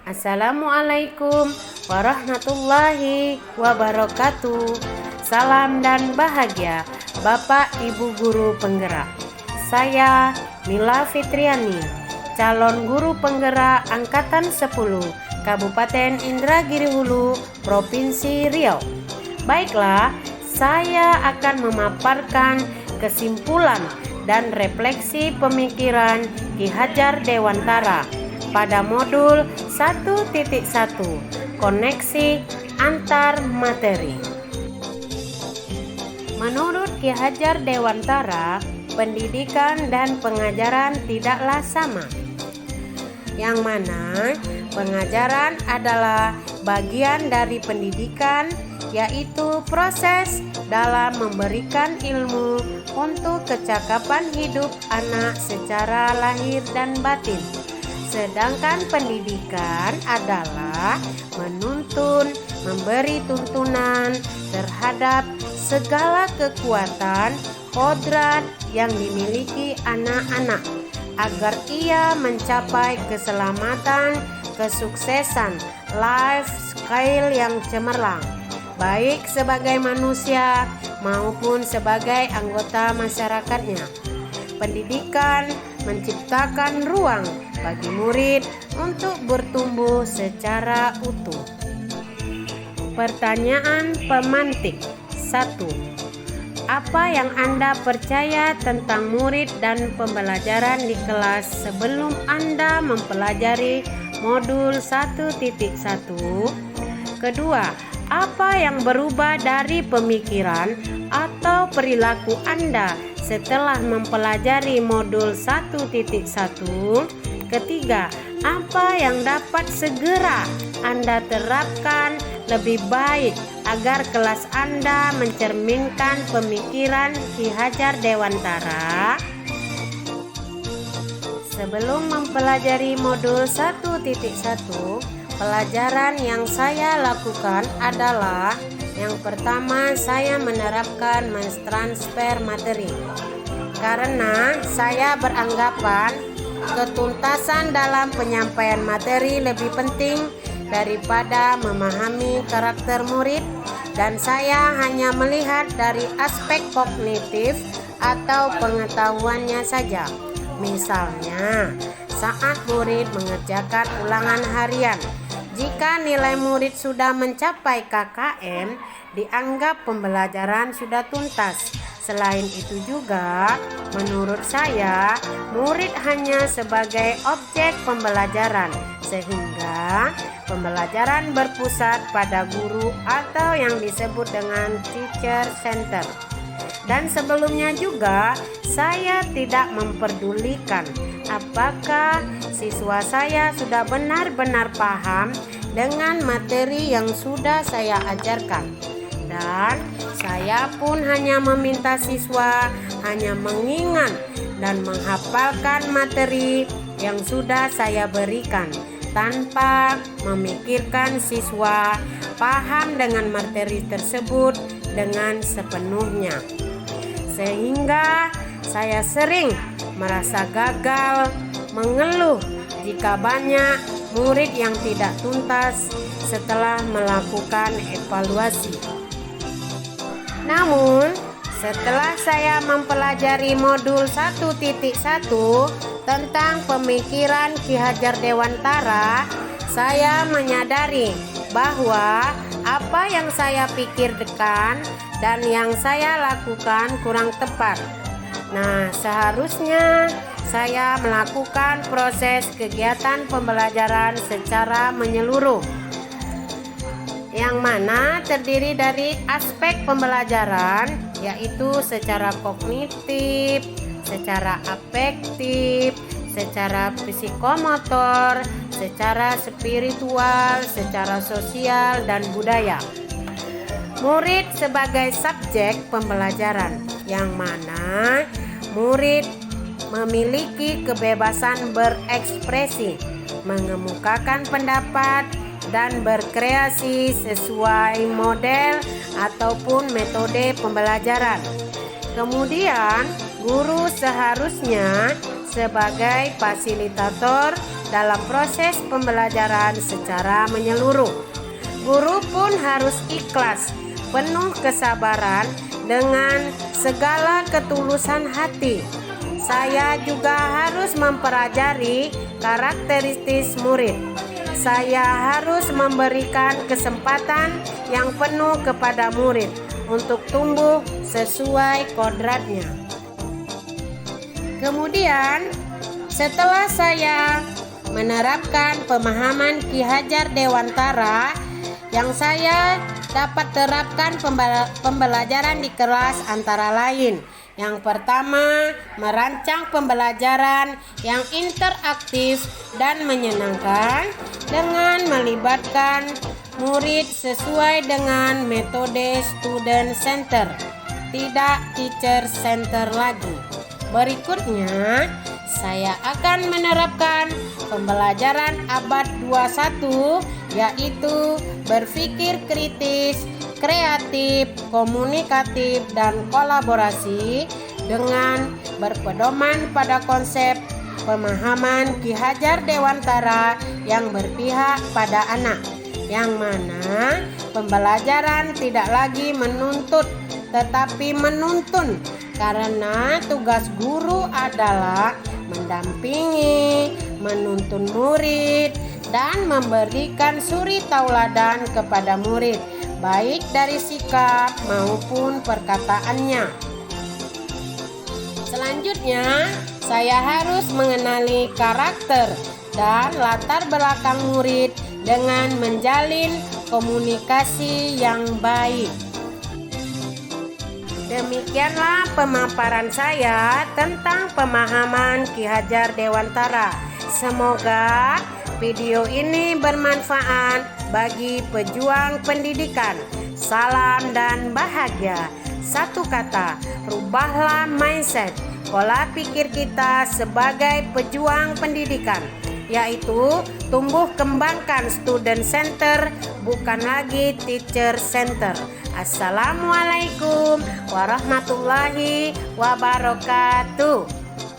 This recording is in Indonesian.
Assalamualaikum warahmatullahi wabarakatuh. Salam dan bahagia Bapak Ibu Guru Penggerak. Saya Mila Fitriani, calon guru penggerak Angkatan 10 Kabupaten Indragiri Hulu, Provinsi Riau. Baiklah, saya akan memaparkan kesimpulan dan refleksi pemikiran Ki Hajar Dewantara pada modul 1.1 koneksi antar materi. Menurut Ki Hajar Dewantara, pendidikan dan pengajaran tidaklah sama, yang mana pengajaran adalah bagian dari pendidikan, yaitu proses dalam memberikan ilmu untuk kecakapan hidup anak secara lahir dan batin. Sedangkan pendidikan adalah menuntun, memberi tuntunan terhadap segala kekuatan, kodrat yang dimiliki anak-anak agar ia mencapai keselamatan, kesuksesan, lifestyle yang cemerlang, baik sebagai manusia maupun sebagai anggota masyarakatnya. Pendidikan menciptakan ruang bagi murid untuk bertumbuh secara utuh. Pertanyaan pemantik 1. Apa yang Anda percaya tentang murid dan pembelajaran di kelas sebelum Anda mempelajari modul 1.1? Kedua, apa yang berubah dari pemikiran atau perilaku Anda setelah mempelajari modul 1.1? Ketiga, apa yang dapat segera Anda terapkan lebih baik agar kelas Anda mencerminkan pemikiran Ki Hajar Dewantara? Sebelum mempelajari modul 1.1, pelajaran yang saya lakukan adalah yang pertama, saya menerapkan mentransfer materi. Karena saya beranggapan ketuntasan dalam penyampaian materi lebih penting daripada memahami karakter murid, dan saya hanya melihat dari aspek kognitif atau pengetahuannya saja. Misalnya, saat murid mengerjakan ulangan harian, jika nilai murid sudah mencapai KKM, dianggap pembelajaran sudah tuntas. Selain itu juga, menurut saya, murid hanya sebagai objek pembelajaran, sehingga pembelajaran berpusat pada guru atau yang disebut dengan teacher center. Dan sebelumnya juga, saya tidak memperdulikan apakah siswa saya sudah benar-benar paham dengan materi yang sudah saya ajarkan. Dan saya pun hanya meminta siswa hanya mengingat dan menghafalkan materi yang sudah saya berikan, tanpa memikirkan siswa paham dengan materi tersebut dengan sepenuhnya. Sehingga saya sering merasa gagal, mengeluh jika banyak murid yang tidak tuntas setelah melakukan evaluasi. Namun, setelah saya mempelajari modul 1.1 tentang pemikiran Ki Hajar Dewantara, saya menyadari bahwa apa yang saya pikirkan dan yang saya lakukan kurang tepat. Nah, seharusnya saya melakukan proses kegiatan pembelajaran secara menyeluruh, yang mana terdiri dari aspek pembelajaran, yaitu secara kognitif, secara afektif, secara psikomotor, secara spiritual, secara sosial, dan budaya. Murid sebagai subjek pembelajaran, yang mana murid memiliki kebebasan berekspresi, mengemukakan pendapat, dan berkreasi sesuai model ataupun metode pembelajaran. Kemudian, guru seharusnya sebagai fasilitator dalam proses pembelajaran secara menyeluruh. Guru pun harus ikhlas, penuh kesabaran dengan segala ketulusan hati. Saya juga harus mempelajari karakteristik murid. Saya harus memberikan kesempatan yang penuh kepada murid untuk tumbuh sesuai kodratnya. Kemudian, setelah saya menerapkan pemahaman Ki Hajar Dewantara yang saya dapat terapkan pembelajaran di kelas antara lain. Yang pertama, merancang pembelajaran yang interaktif dan menyenangkan dengan melibatkan murid sesuai dengan metode student center, tidak teacher center lagi. Berikutnya, saya akan menerapkan pembelajaran abad 21, yaitu berpikir kritis, kreatif, komunikatif, dan kolaborasi dengan berpedoman pada konsep pemahaman Ki Hajar Dewantara yang berpihak pada anak, yang mana pembelajaran tidak lagi menuntut tetapi menuntun, karena tugas guru adalah mendampingi, menuntun murid, dan memberikan suri tauladan kepada murid, baik dari sikap maupun perkataannya. Selanjutnya, saya harus mengenali karakter dan latar belakang murid dengan menjalin komunikasi yang baik. Demikianlah pemaparan saya tentang pemahaman Ki Hajar Dewantara. Semoga video ini bermanfaat bagi pejuang pendidikan. Salam dan bahagia. Satu kata, rubahlah mindset, pola pikir kita sebagai pejuang pendidikan, yaitu tumbuh kembangkan student center, bukan lagi teacher center. Assalamualaikum warahmatullahi wabarakatuh.